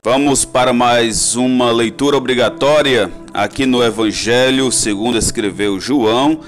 Vamos para mais uma leitura obrigatória aqui no Evangelho segundo escreveu João,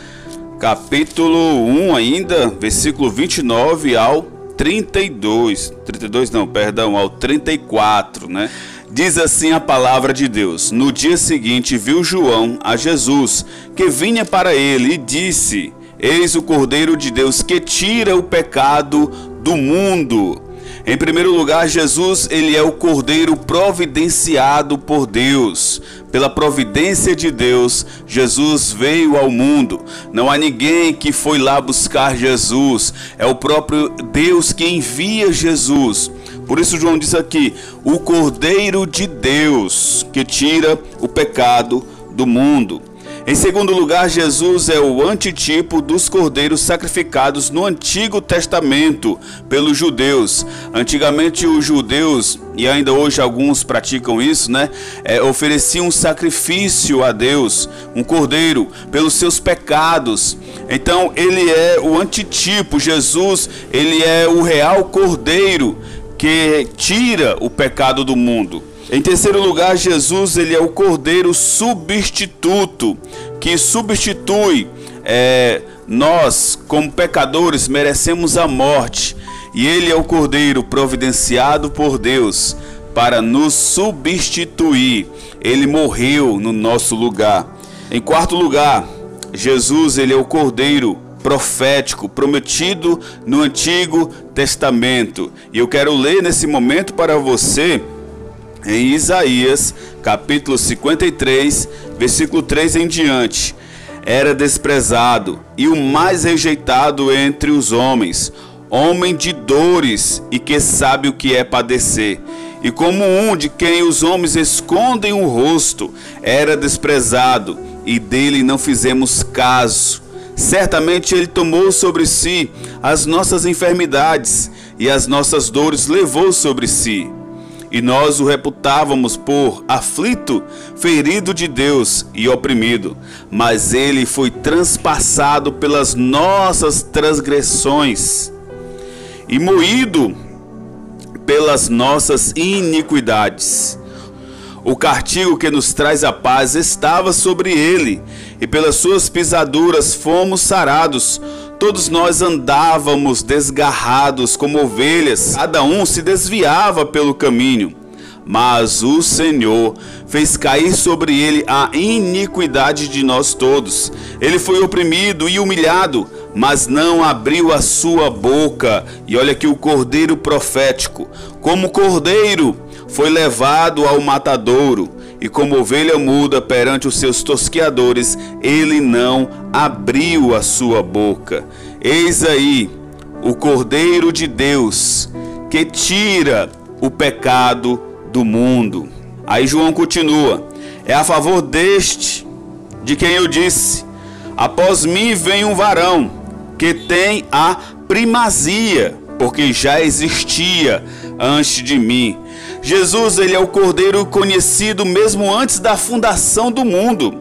capítulo 1 ainda, versículo 29 ao 34, né? Diz assim a palavra de Deus: No dia seguinte viu João a Jesus, que vinha para ele, e disse: Eis o Cordeiro de Deus que tira o pecado do mundo. Em primeiro lugar, Jesus, ele é o Cordeiro providenciado por Deus. Pela providência de Deus, Jesus veio ao mundo. Não há ninguém que foi lá buscar Jesus. É o próprio Deus que envia Jesus. Por isso João diz aqui, o Cordeiro de Deus que tira o pecado do mundo. Em segundo lugar, Jesus é o antitipo dos cordeiros sacrificados no Antigo Testamento pelos judeus. Antigamente os judeus, e ainda hoje alguns praticam isso, né? Ofereciam um sacrifício a Deus, um cordeiro, pelos seus pecados. Então ele é o antitipo, Jesus, ele é o real cordeiro que tira o pecado do mundo. Em terceiro lugar, Jesus ele é o Cordeiro substituto, que substitui nós, como pecadores, merecemos a morte. E ele é o Cordeiro providenciado por Deus para nos substituir. Ele morreu no nosso lugar. Em quarto lugar, Jesus ele é o Cordeiro profético, prometido no Antigo Testamento. E eu quero ler nesse momento para você em Isaías, capítulo 53, versículo 3 em diante. Era desprezado e o mais rejeitado entre os homens, homem de dores e que sabe o que é padecer. E como um de quem os homens escondem o rosto, era desprezado e dele não fizemos caso. Certamente ele tomou sobre si as nossas enfermidades e as nossas dores levou sobre si. E nós o reputávamos por aflito, ferido de Deus e oprimido. Mas ele foi transpassado pelas nossas transgressões e moído pelas nossas iniquidades. O castigo que nos traz a paz estava sobre ele, e pelas suas pisaduras fomos sarados. Todos nós andávamos desgarrados como ovelhas, cada um se desviava pelo caminho. Mas o Senhor fez cair sobre ele a iniquidade de nós todos. Ele foi oprimido e humilhado, mas não abriu a sua boca. E olha aqui o cordeiro profético, como cordeiro foi levado ao matadouro, e como ovelha muda perante os seus tosqueadores, ele não abriu a sua boca. Eis aí o Cordeiro de Deus que tira o pecado do mundo. Aí João continua: é a favor deste de quem eu disse: após mim vem um varão que tem a primazia, porque já existia antes de mim. Jesus ele é o Cordeiro conhecido mesmo antes da fundação do mundo.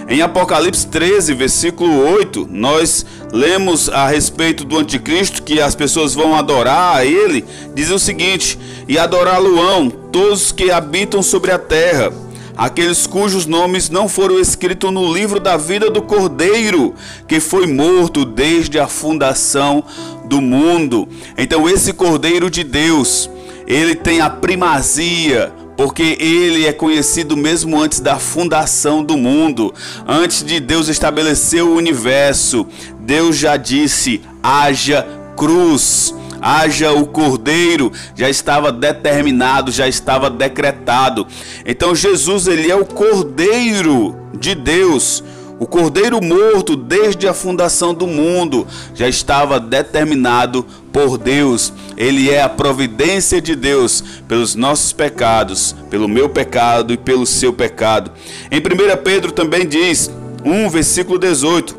Em Apocalipse 13, versículo 8, nós lemos a respeito do anticristo, que as pessoas vão adorar a ele. Diz o seguinte: e adorá-lo-ão todos que habitam sobre a terra, aqueles cujos nomes não foram escritos no livro da vida do Cordeiro, que foi morto desde a fundação do mundo. Então esse Cordeiro de Deus, ele tem a primazia, porque ele é conhecido mesmo antes da fundação do mundo. Antes de Deus estabelecer o universo, Deus já disse: haja cruz, haja o Cordeiro. Já estava determinado, já estava decretado. Então Jesus ele é o Cordeiro de Deus, o Cordeiro morto desde a fundação do mundo. Já estava determinado por Deus. Ele é a providência de Deus pelos nossos pecados, pelo meu pecado e pelo seu pecado. Em 1 Pedro também diz, 1 versículo 18: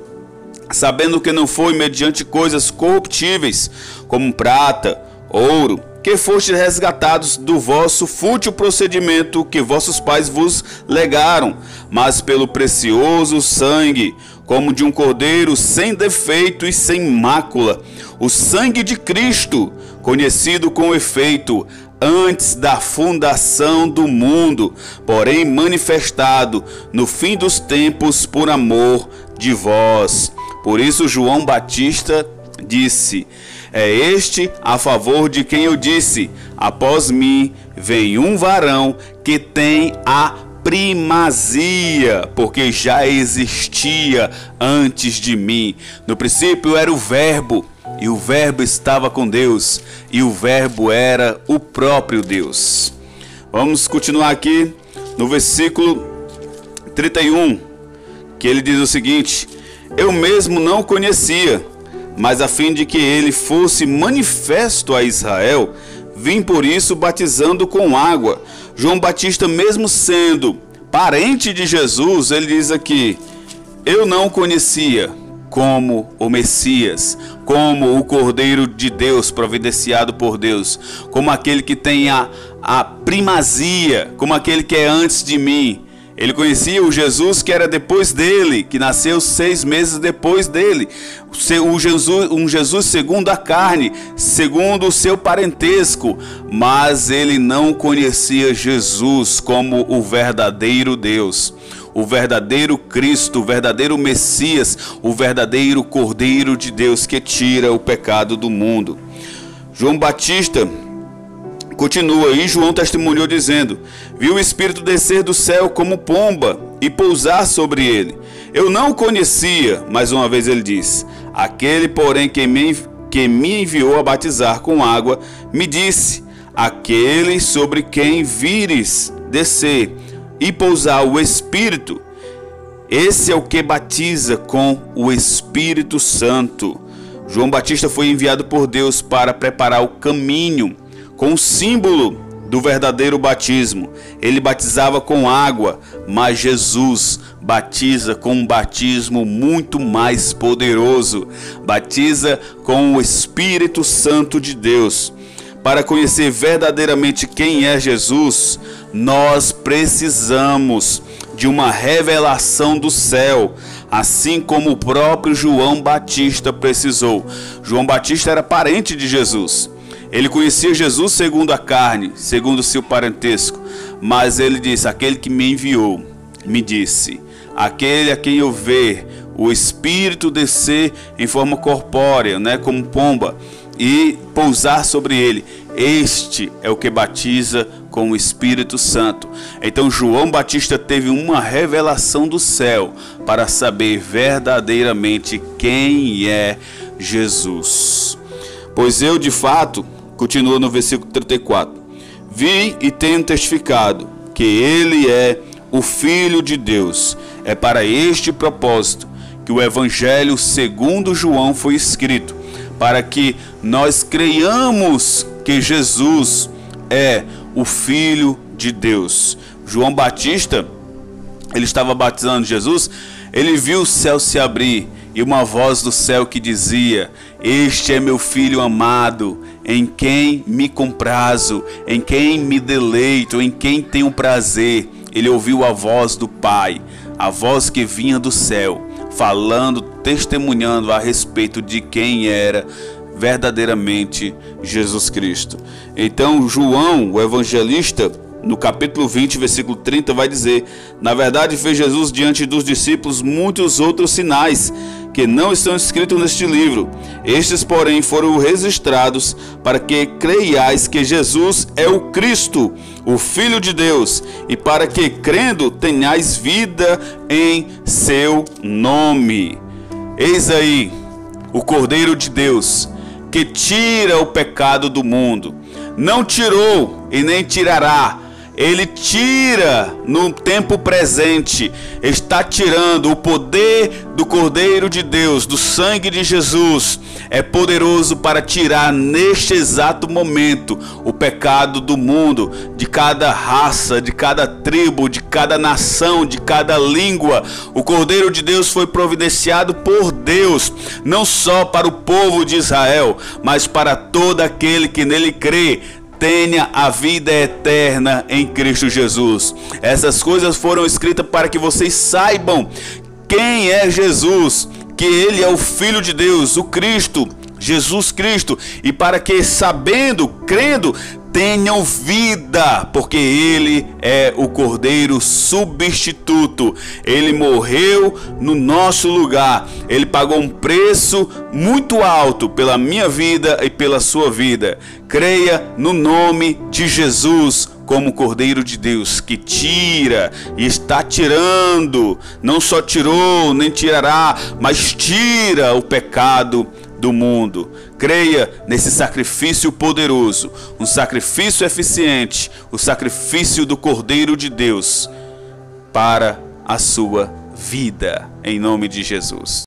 sabendo que não foi mediante coisas corruptíveis, como prata, ouro, que fostes resgatados do vosso fútil procedimento que vossos pais vos legaram, mas pelo precioso sangue, como de um cordeiro sem defeito e sem mácula, o sangue de Cristo, conhecido com efeito, antes da fundação do mundo, porém manifestado no fim dos tempos por amor de vós. Por isso João Batista disse: é este a favor de quem eu disse: após mim vem um varão que tem a primazia, porque já existia antes de mim. No princípio era o Verbo, e o Verbo estava com Deus, e o Verbo era o próprio Deus. Vamos continuar aqui no versículo 31, que ele diz o seguinte: eu mesmo não o conhecia, mas a fim de que ele fosse manifesto a Israel, vim por isso batizando com água. João Batista, mesmo sendo parente de Jesus, ele diz aqui: eu não o conhecia como o Messias, como o Cordeiro de Deus, providenciado por Deus, como aquele que tem a primazia, como aquele que é antes de mim. Ele conhecia o Jesus que era depois dele, que nasceu 6 meses depois dele. Um Jesus segundo a carne, segundo o seu parentesco. Mas ele não conhecia Jesus como o verdadeiro Deus, o verdadeiro Cristo, o verdadeiro Messias, o verdadeiro Cordeiro de Deus que tira o pecado do mundo. João Batista continua, e João testemunhou dizendo: viu o Espírito descer do céu como pomba e pousar sobre ele. Eu não o conhecia, mais uma vez ele diz: aquele, porém, que me enviou a batizar com água, me disse: aquele sobre quem vires descer e pousar o Espírito, esse é o que batiza com o Espírito Santo. João Batista foi enviado por Deus para preparar o caminho com o símbolo do verdadeiro batismo. Ele batizava com água, mas Jesus batiza com um batismo muito mais poderoso. Batiza com o Espírito Santo de Deus. Para conhecer verdadeiramente quem é Jesus, nós precisamos de uma revelação do céu, assim como o próprio João Batista precisou. João Batista era parente de Jesus. Ele conhecia Jesus segundo a carne, segundo o seu parentesco, mas ele disse: aquele que me enviou me disse: aquele a quem eu ver o Espírito descer em forma corpórea, como pomba, e pousar sobre ele, este é o que batiza com o Espírito Santo. Então João Batista teve uma revelação do céu para saber verdadeiramente quem é Jesus. Pois eu, de fato, continua no versículo 34, vi e tenho testificado que ele é o Filho de Deus. É para este propósito que o Evangelho segundo João foi escrito, para que nós creiamos que Jesus é o Filho de Deus. João Batista, ele estava batizando Jesus, ele viu o céu se abrir e uma voz do céu que dizia: este é meu Filho amado, em quem me comprazo, em quem me deleito, em quem tenho prazer. Ele ouviu a voz do Pai, a voz que vinha do céu, falando, testemunhando a respeito de quem era verdadeiramente Jesus Cristo. Então João, o evangelista, no capítulo 20, versículo 30, vai dizer: na verdade fez Jesus diante dos discípulos muitos outros sinais que não estão escritos neste livro. Estes, porém, foram registrados para que creiais que Jesus é o Cristo, o Filho de Deus, e para que, crendo, tenhais vida em seu nome. Eis aí o Cordeiro de Deus, que tira o pecado do mundo. Não tirou e nem tirará. Ele tira no tempo presente, está tirando. O poder do Cordeiro de Deus, do sangue de Jesus, é poderoso para tirar neste exato momento o pecado do mundo, de cada raça, de cada tribo, de cada nação, de cada língua. O Cordeiro de Deus foi providenciado por Deus, não só para o povo de Israel, mas para todo aquele que nele crê, tenha a vida eterna em Cristo Jesus. Essas coisas foram escritas para que vocês saibam quem é Jesus, que ele é o Filho de Deus, o Cristo, Jesus Cristo, e para que, sabendo, crendo, tenham vida, porque Ele é o Cordeiro substituto. Ele morreu no nosso lugar. Ele pagou um preço muito alto pela minha vida e pela sua vida. Creia no nome de Jesus como Cordeiro de Deus, que tira e está tirando, não só tirou, nem tirará, mas tira o pecado do mundo. Creia nesse sacrifício poderoso, um sacrifício eficiente, o sacrifício do Cordeiro de Deus para a sua vida, em nome de Jesus.